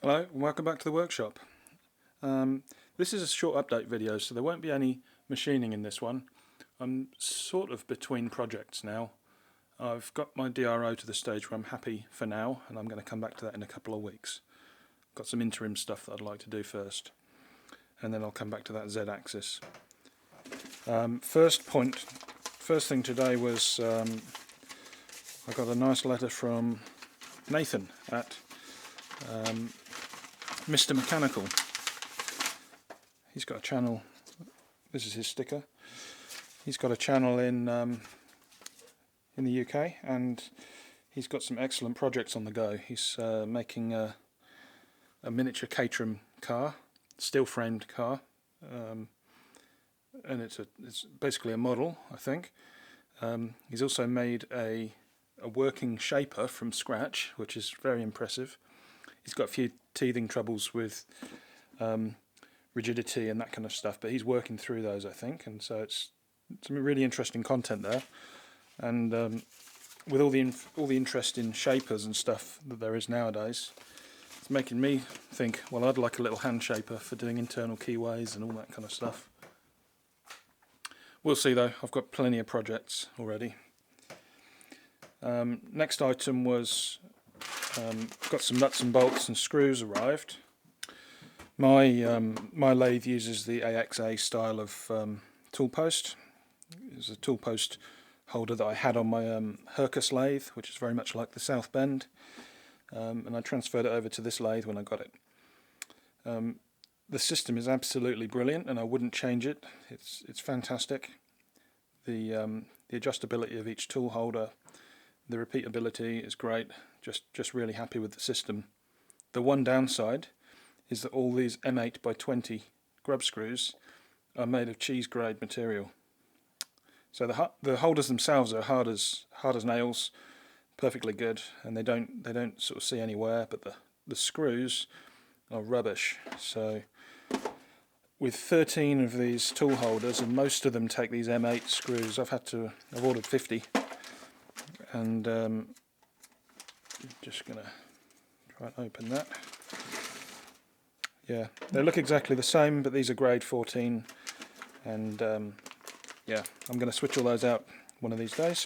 Hello and welcome back to the workshop. This is a short update video, so there won't be any machining in this one. I'm sort of between projects now. I've got my DRO to the stage where I'm happy for now, and I'm going to come back to that in a couple of weeks. Got some interim stuff that I'd like to do first, and then I'll come back to that Z-axis. First thing today was I got a nice letter from Nathan at Mr. Mechanical. He's got a channel. This is his sticker. He's got a channel in the UK, and he's got some excellent projects on the go. He's making a miniature Caterham car, steel framed car, and it's basically a model, I think. He's also made a working shaper from scratch, which is very impressive. He's got a few teething troubles with rigidity and that kind of stuff, but he's working through those, I think, and so it's some really interesting content there. And with all the interest in shapers and stuff that there is nowadays, it's making me think, well, I'd like a little hand shaper for doing internal keyways and all that kind of stuff. We'll see though, I've got plenty of projects already. Next item was got some nuts and bolts and screws arrived. My lathe uses the AXA style of toolpost. It's a toolpost holder that I had on my Hercus lathe, which is very much like the South Bend, and I transferred it over to this lathe when I got it. The system is absolutely brilliant, and I wouldn't change it. It's fantastic. The adjustability of each tool holder, the repeatability is great. Just really happy with the system. The one downside is that all these M8 by 20 grub screws are made of cheese grade material. So the holders themselves are hard as nails, perfectly good, and they don't sort of see any wear, but the screws are rubbish. So with 13 of these tool holders, and most of them take these M8 screws, I've ordered 50, and just gonna try and open that. Yeah, they look exactly the same, but these are grade 14, and yeah, I'm going to switch all those out one of these days.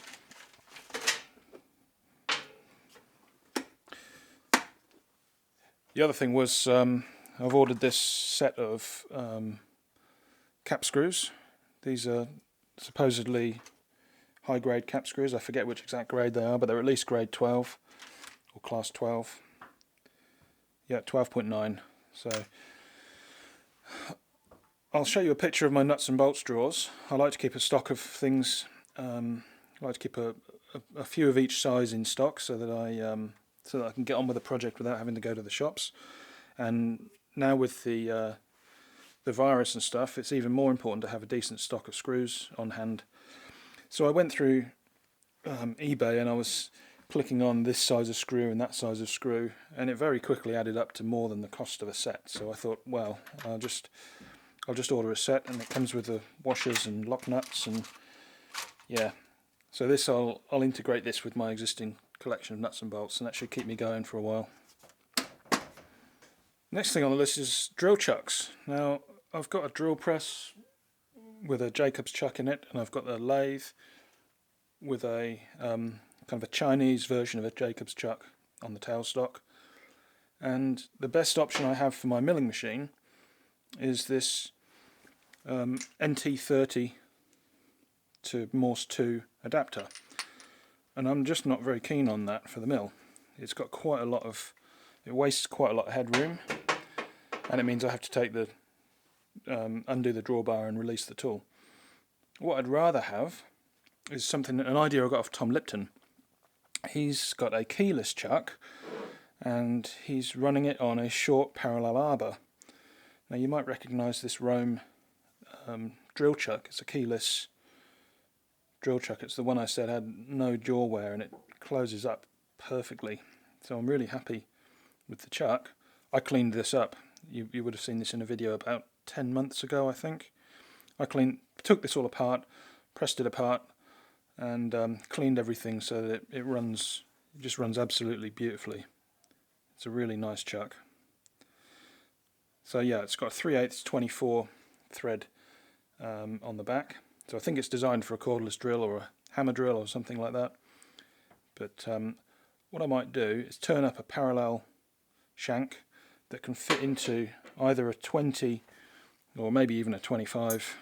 The other thing was I've ordered this set of cap screws. These are supposedly high grade cap screws. I forget which exact grade they are, but they're at least grade 12 or class 12. Yeah, 12.9. So I'll show you a picture of my nuts and bolts drawers. I like to keep a stock of things. I like to keep a few of each size in stock so that I can get on with the project without having to go to the shops. And now with the virus and stuff, it's even more important to have a decent stock of screws on hand. So I went through eBay and I was clicking on this size of screw and that size of screw, and it very quickly added up to more than the cost of a set. So I thought, well, I'll just order a set, and it comes with the washers and lock nuts, and yeah. So this I'll integrate this with my existing collection of nuts and bolts, and that should keep me going for a while. Next thing on the list is drill chucks. Now I've got a drill press with a Jacob's chuck in it, and I've got a lathe with a kind of a Chinese version of a Jacob's chuck on the tailstock. And the best option I have for my milling machine is this NT30 to Morse 2 adapter, and I'm just not very keen on that for the mill. It's got it wastes quite a lot of headroom, and it means I have to take the undo the drawbar and release the tool. What I'd rather have is an idea I got off Tom Lipton. He's got a keyless chuck, and he's running it on a short parallel arbor. Now you might recognise this Rome drill chuck. It's a keyless drill chuck. It's the one I said had no jaw wear, and it closes up perfectly. So I'm really happy with the chuck. I cleaned this up. You would have seen this in a video about 10 months ago, I think. I took this all apart, pressed it apart, and cleaned everything so that it just runs absolutely beautifully. It's a really nice chuck. So yeah, it's got a 3/8 24 thread on the back. So I think it's designed for a cordless drill or a hammer drill or something like that. But what I might do is turn up a parallel shank that can fit into either a 20 or maybe even a 25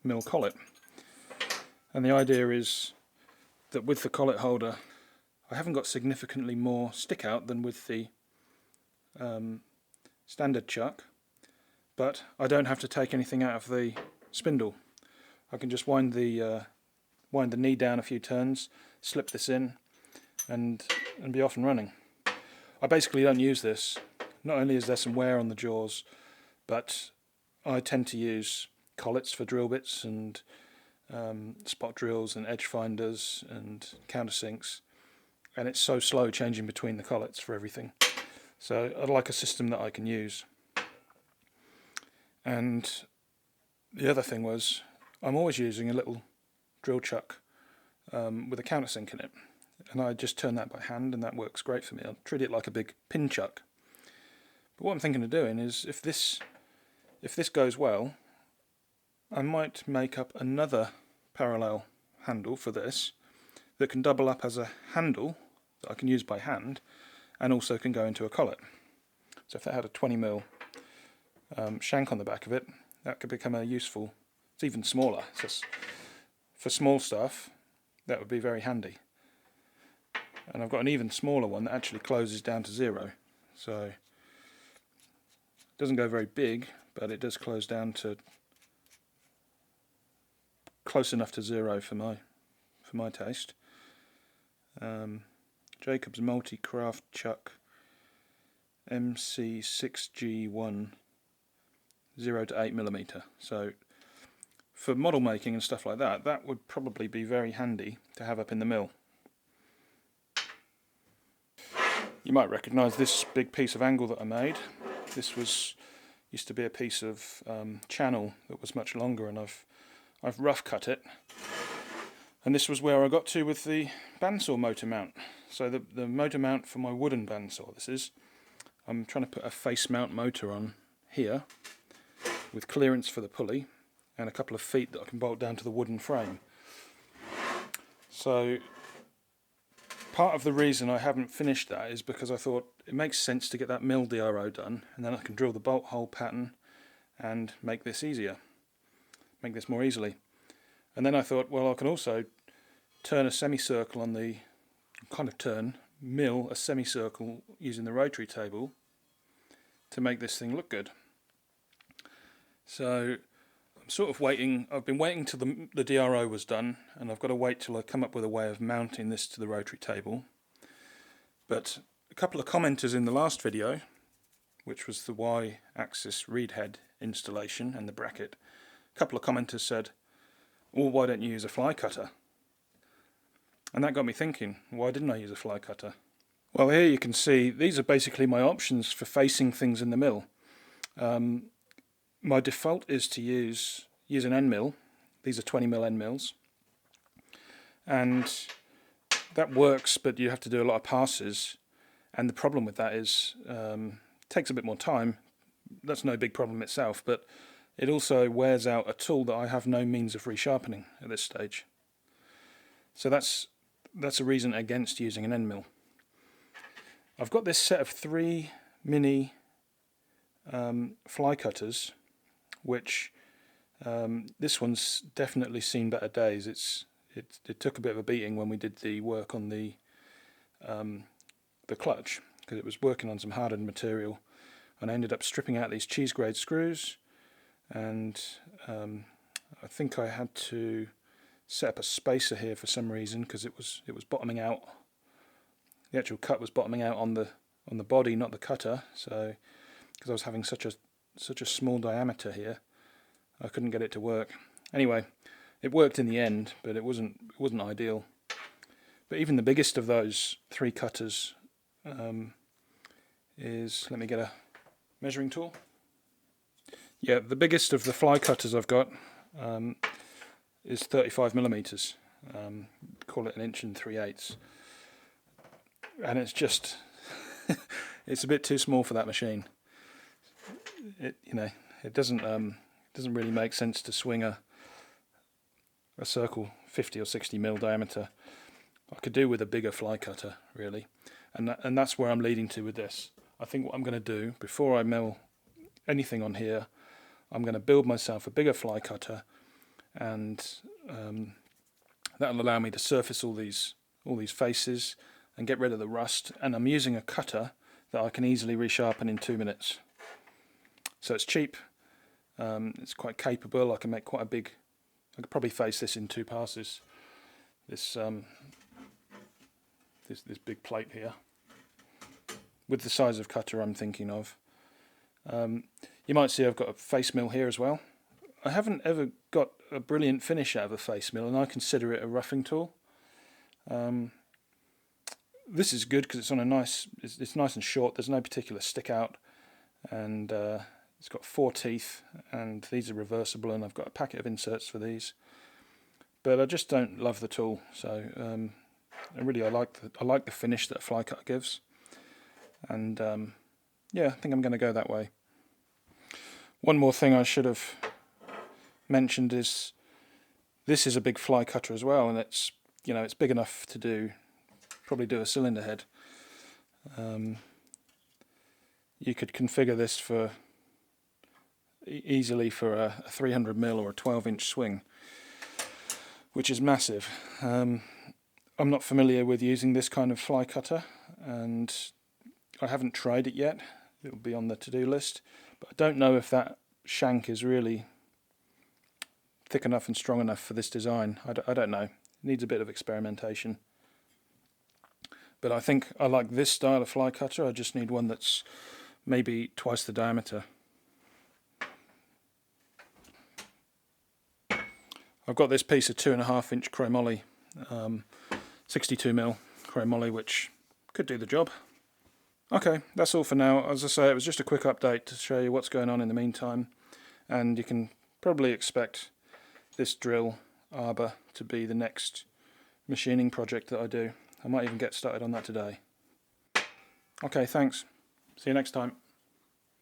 mil collet. And the idea is that with the collet holder I haven't got significantly more stick out than with the standard chuck, but I don't have to take anything out of the spindle. I can just wind the knee down a few turns, slip this in, and be off and running. I basically don't use this. Not only is there some wear on the jaws, but I tend to use collets for drill bits and spot drills and edge finders and countersinks, and it's so slow changing between the collets for everything. So I'd like a system that I can use. And the other thing was, I'm always using a little drill chuck with a countersink in it, and I just turn that by hand, and that works great for me. I'll treat it like a big pin chuck. But what I'm thinking of doing is, if this goes well, I might make up another parallel handle for this that can double up as a handle that I can use by hand, and also can go into a collet. So if that had a 20mm shank on the back of it, that could become a useful. It's even smaller. So for small stuff, that would be very handy. And I've got an even smaller one that actually closes down to 0. So it doesn't go very big, but it does close down to close enough to 0 for my taste. Jacobs Multi-Craft Chuck MC6G1 0 to 8mm. So for model making and stuff like that, that would probably be very handy to have up in the mill. You might recognise this big piece of angle that I made. This used to be a piece of channel that was much longer, and I've rough cut it. And this was where I got to with the bandsaw motor mount. So the motor mount for my wooden bandsaw, I'm trying to put a face mount motor on here with clearance for the pulley and a couple of feet that I can bolt down to the wooden frame. So part of the reason I haven't finished that is because I thought it makes sense to get that mill DRO done, and then I can drill the bolt hole pattern and make this easier, make this more easily. And then I thought, well, I can also turn a semicircle on the, mill a semicircle using the rotary table to make this thing look good. So I'm sort of waiting. I've been waiting till the DRO was done, and I've got to wait till I come up with a way of mounting this to the rotary table. But a couple of commenters in the last video, which was the Y-axis reed head installation and the bracket, a couple of commenters said, well, why don't you use a fly cutter? And that got me thinking, why didn't I use a fly cutter? Well, here you can see these are basically my options for facing things in the mill. My default is to use an end mill. These are 20mm end mills, and that works, but you have to do a lot of passes, and the problem with that is it takes a bit more time. That's no big problem itself, but it also wears out a tool that I have no means of resharpening at this stage. So that's a reason against using an end mill. I've got this set of 3 mini fly cutters, which this one's definitely seen better days. It took a bit of a beating when we did the work on the clutch, because it was working on some hardened material, and I ended up stripping out these cheese grade screws, and I think I had to set up a spacer here for some reason, because it was bottoming out. The actual cut was bottoming out on the body, not the cutter. So because I was having such a small diameter here, I couldn't get it to work. Anyway, it worked in the end, but it wasn't ideal. But even the biggest of those 3 cutters is, let me get a measuring tool. Yeah, the biggest of the fly cutters I've got is 35mm. Call it 1 3/8 inches. And it's just it's a bit too small for that machine. It doesn't really make sense to swing a circle 50 or 60mm diameter. I could do with a bigger fly cutter, really, and that's where I'm leading to with this. I think what I'm going to do before I mill anything on here, I'm going to build myself a bigger fly cutter, and that'll allow me to surface all these faces and get rid of the rust. And I'm using a cutter that I can easily resharpen in 2 minutes. So it's cheap, it's quite capable. I can make quite a big, I could probably face this in 2 passes. This big plate here, with the size of cutter I'm thinking of. You might see I've got a face mill here as well. I haven't ever got a brilliant finish out of a face mill, and I consider it a roughing tool. This is good because it's on a nice, it's nice and short. There's no particular stick out, and it's got 4 teeth, and these are reversible, and I've got a packet of inserts for these. But I just don't love the tool, so I like the finish that a fly cutter gives, and yeah, I think I'm going to go that way. One more thing I should have mentioned is this is a big fly cutter as well, and it's big enough to probably do a cylinder head. You could configure this for easily for a 300mm or a 12-inch swing, which is massive. I'm not familiar with using this kind of fly cutter, and I haven't tried it yet. It'll be on the to-do list, but I don't know if that shank is really thick enough and strong enough for this design. I don't know. It needs a bit of experimentation. But I think I like this style of fly cutter. I just need one that's maybe twice the diameter. I've got this piece of 2.5-inch chromoly, 62mm chromoly, which could do the job. Okay, that's all for now. As I say, it was just a quick update to show you what's going on in the meantime, and you can probably expect this drill arbor to be the next machining project that I do. I might even get started on that today. Okay, thanks. See you next time.